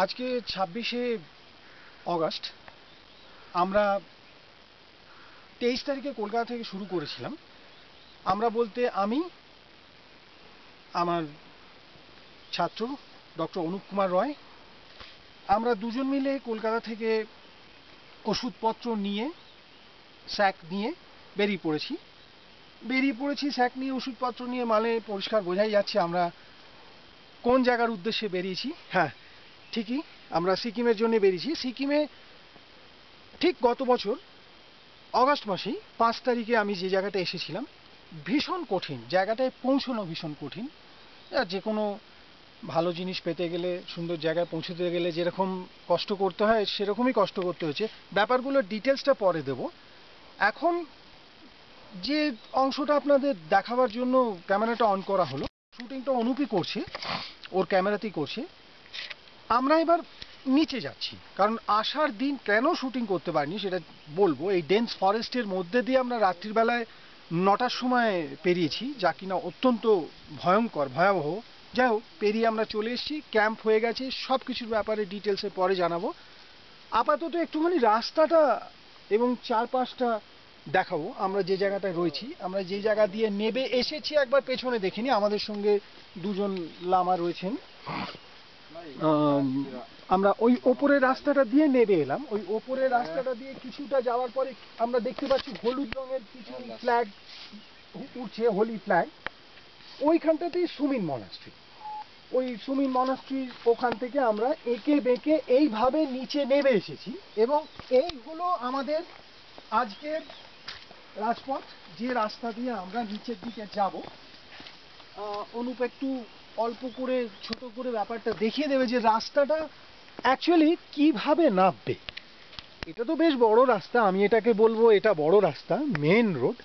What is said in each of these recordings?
আজকে 26শে অগাস্ট। আমরা 23 তারিখে কলকাতা থেকে শুরু করেছিলাম। আমরা বলতে আমি, আমার ছাত্র ডক্টর অনুপ কুমার রয়, আমরা দুজন মিলে কলকাতা থেকে ওষুধপত্র নিয়ে, স্যাক নিয়ে বেরিয়ে পড়েছি। স্যাক নিয়ে, ওষুধপত্র নিয়ে, মানে পরিষ্কার বোঝাই যাচ্ছে আমরা কোন জায়গার উদ্দেশ্যে বেরিয়েছি। হ্যাঁ, ঠিকই, আমরা সিকিমের জন্য বেরিয়েছি। সিকিমে ঠিক গত বছর অগাস্ট মাসেই 5 তারিখে আমি যে জায়গাটা এসেছিলাম, ভীষণ কঠিন জায়গাটায় পৌঁছানো, ভীষণ কঠিন। যে কোনো ভালো জিনিস পেতে গেলে, সুন্দর জায়গায় পৌঁছতে গেলে যেরকম কষ্ট করতে হয় সেরকমই কষ্ট করতে হয়েছে। ব্যাপারগুলোর ডিটেলসটা পরে দেব। এখন যে অংশটা আপনাদের দেখাবার জন্য ক্যামেরাটা অন করা হলো, শুটিংটা অনুপই করছে, ওর ক্যামেরাতেই করছে। আমরা এবার নিচে যাচ্ছি, কারণ আসার দিন কেন শুটিং করতে পারিনি সেটা বলবো। এই ডেন্স ফরেস্টের মধ্যে দিয়ে আমরা রাত্রিবেলায় 9টার সময় পেরিয়েছি, যা কিনা অত্যন্ত ভয়ঙ্কর, ভয়াবহ। যাই হোক, পেরিয়ে আমরা চলে এসেছি, ক্যাম্প হয়ে গেছে। সব কিছুর ব্যাপারে ডিটেলসে পরে জানাবো। আপাতত একটুখানি রাস্তাটা এবং চারপাশটা দেখাবো। আমরা যে জায়গাটায় রয়েছি, আমরা যে জায়গা দিয়ে নেবে এসেছি একবার পেছনে দেখিনি। আমাদের সঙ্গে দুজন লামা রয়েছেন। আমরা ওই ওপরের রাস্তাটা দিয়ে নেবে এলাম। ওই ওপরের রাস্তাটা দিয়ে কিছুটা যাওয়ার পরে আমরা দেখতে পাচ্ছি হলুদ রঙের কিছু ফ্ল্যাগ উঠছে, হোলি ফ্ল্যাগ। ওইখানটাতেই সুমিন মনাস্ট্রি। ওই সুমিন মনাস্ট্রির ওখান থেকে আমরা এঁকে বেঁকে এইভাবে নিচে নেমে এসেছি, এবং এই হলো আমাদের আজকের রাজপথ, যে রাস্তা দিয়ে আমরা নিচের দিকে যাব। অনুপ একটু অল্প করে, ছোট করে ব্যাপারটা দেখিয়ে দেবে যে রাস্তাটা অ্যাকচুয়ালি কিভাবে নামবে। এটা তো বেশ বড় রাস্তা, আমি এটাকে বলবো এটা বড় রাস্তা, মেন রোড।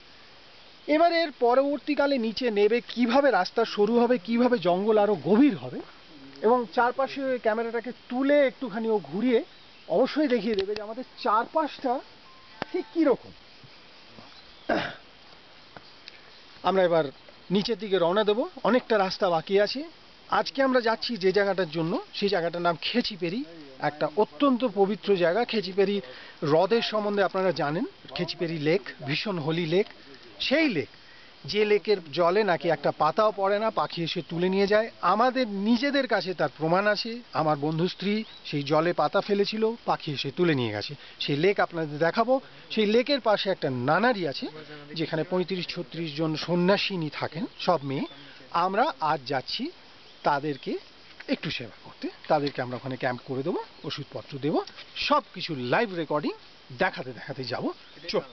এবার এর পরবর্তীকালে নিচে নেবে কিভাবে রাস্তা সরু হবে, কিভাবে জঙ্গল আরো গভীর হবে, এবং চারপাশে ক্যামেরাটাকে তুলে একটুখানি ও ঘুরিয়ে অবশ্যই দেখিয়ে দেবে যে আমাদের চারপাশটা ঠিক কিরকম। আমরা এবার নিচের দিকে রওনা দেব। অনেকটা রাস্তা বাকি আছে। আজকে আমরা যাচ্ছি যে জায়গাটার জন্য, সেই জায়গাটার নাম খেচিপেরি। একটা অত্যন্ত পবিত্র জায়গা। খেচিপেরি হ্রদের সম্বন্ধে আপনারা জানেন। খেচিপেরি লেক ভীষণ হোলি লেক। সেই লেক, যে লেকের জলে নাকি একটা পাতাও পড়ে না, পাখি এসে তুলে নিয়ে যায়। আমাদের নিজেদের কাছে তার প্রমাণ আছে। আমার বন্ধু স্ত্রী সেই জলে পাতা ফেলেছিল, পাখি এসে তুলে নিয়ে গেছে। সেই লেক আপনাদের দেখাবো। সেই লেকের পাশে একটা নানারি আছে, যেখানে 35-36 জন সন্ন্যাসিনী থাকেন, সব মেয়ে। আমরা আজ যাচ্ছি তাদেরকে একটু সেবা করতে। তাদেরকে আমরা ওখানে ক্যাম্প করে দেবো, ওষুধপত্র দেবো, সব কিছু লাইভ রেকর্ডিং দেখাতে দেখাতে যাবো। চল।